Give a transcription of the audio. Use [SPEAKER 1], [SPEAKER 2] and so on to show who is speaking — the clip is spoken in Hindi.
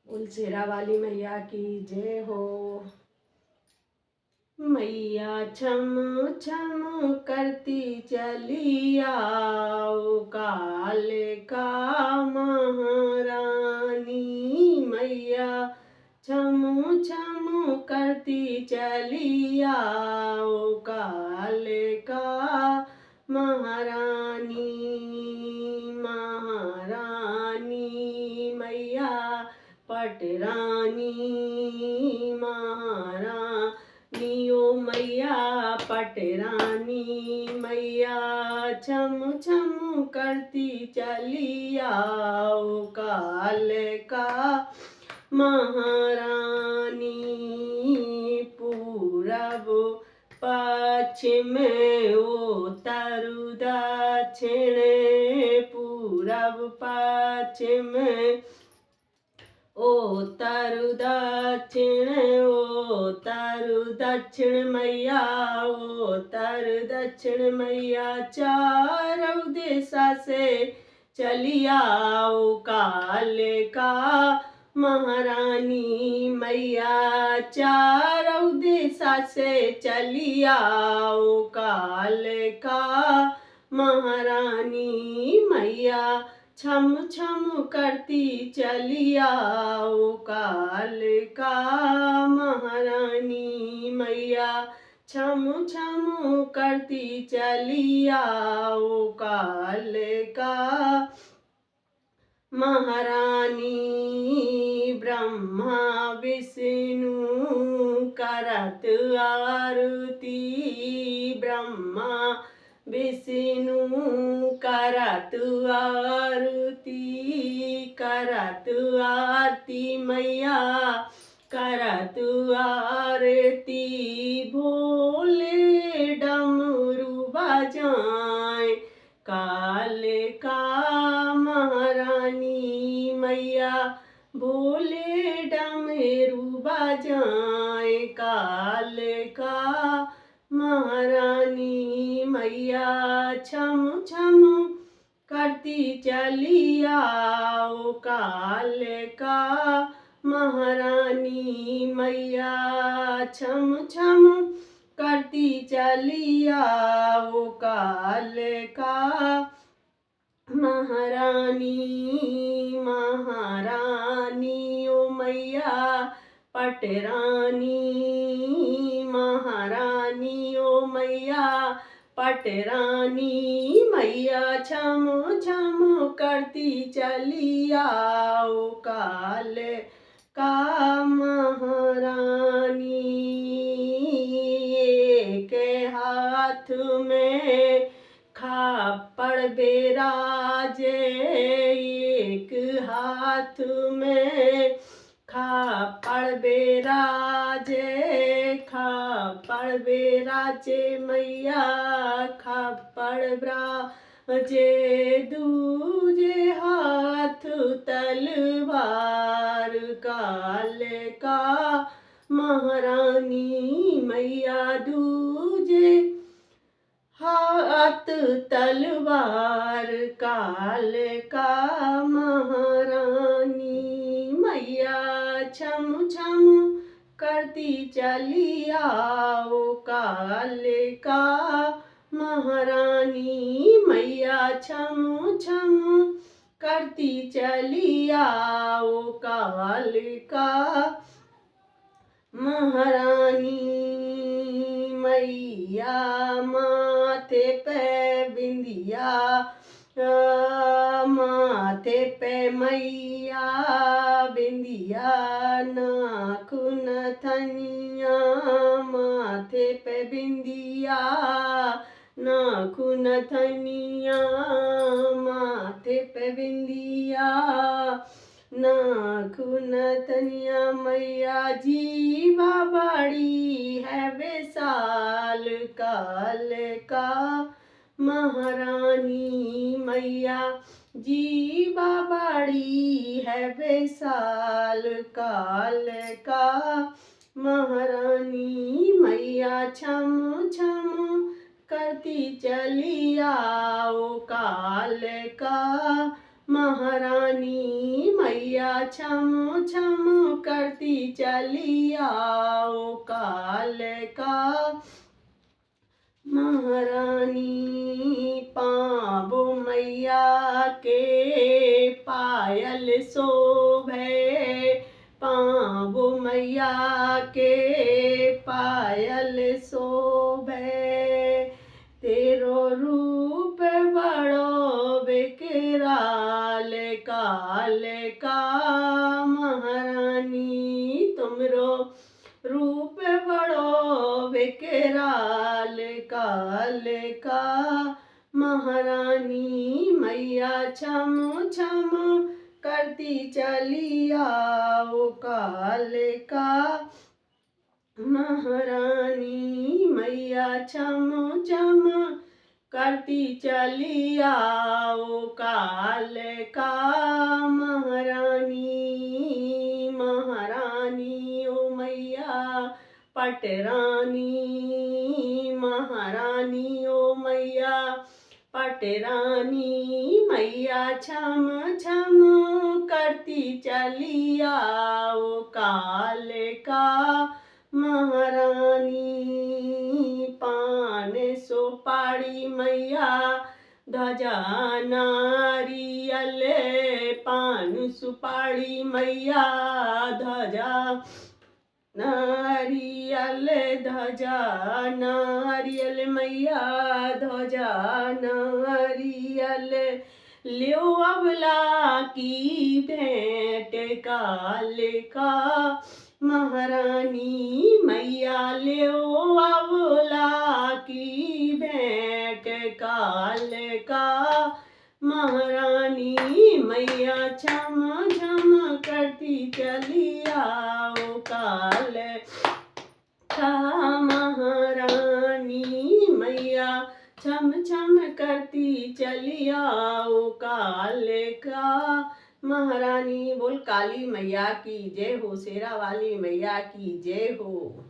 [SPEAKER 1] उलसेरा वाली मैया की जय हो। मैया छम छम करती चली आओ, काले का महारानी। मैया छम छम करती चली आओ, काले का महारानी। महारानी मैया पटरानी, महारानी ओ मैया पटरानी। मैया छम छम करती चली आओ, काले का महारानी। पूरब पश्चिम उत्तर दक्षिण, पूरब पश्चिम उत्तर दक्षिण, उत्तर दक्षिण मैया उत्तर दक्षिण मैया। चारों दिशा से चली आओ, काले का महारानी। मैया चारों दिशा से चली आओ, काले का महारानी। मैया छम छम करती चली आओ, काले का महारानी। मैया छम छम करती चली आओ, काले का महारानी। ब्रह्मा विष्णु करत आरती, ब्रह्मा विष्णु करत आरती, करत आरती मैया करत आरती। भोले डमरू बजाए, काले का महारानी। मैया भोले डमरू बजाए, काले का महारानी। मैया छम छम करती चली आओ, काले का महारानी। मैया छम छम करती चली आओ, काले का महारानी। महारानी ओ मैया पटरानी, महारानी ओ मैया पटरानी। मैया छम छम करती चली आओ, काले का महारानी। के हाथ में खापड़ बेराजे, एक हाथ में खापड़ बेराजे, खापड़ बेराजे मैया खापड़ बेराजे। दूजे हाथ तलवार, काले का महारानी। मैया दूजे हाथ तलवार, काले का महारानी। मैया छम छम करती चली आओ, काले का महारानी। मैया छम छम करती चली आओ, काले का महारानी। मैया माथे पे बिंदिया, माथे पे मैया बिंदिया, नाखून थनिया, माथे पे बिंदिया, नाखून थनिया, माथे पे बिंदिया, नाखून थनिया। मैया जीवा बड़ी है विशाल, काले का महारानी। मैया जीवा बड़ी है विशाल, काले का महारानी। मैया छम छम करती चली आओ, काले का महारानी मैया छम छम करती चली आओ काल का। महारानी पाँव मैया के पायल शोभे, पाँव मैया के पायल शोभे। तेरो रूप बड़ो विकराल काल का। महारानी तुमरो रूप बड़ो विकराल काल का। महारानी मैया छम छम करती चली आओ काल का। महारानी मैया छम छम करती चली आओ काल का। महारानी महारानी ओ मैया पटरानी, महारानी ओ मैया पटरानी। मैया छम छम करती चली आओ काल का। महारानी पान सुपारी मैया ध्वजा नारियल, पान सुपारी मैया ध्वजा नारियल, ध्वजा नारियल मैया ध्वजा नारियल। ल्यो अबला की भेंट काल का। महारानी मैया ल्यो अबला की भेंट काल का। महारानी मैया छम छम करती चली आओ काल का। महारानी मैया छम छम करती चली आओ काल का। महारानी बोल काली मैया की जय हो, शेरा वाली मैया की जय हो।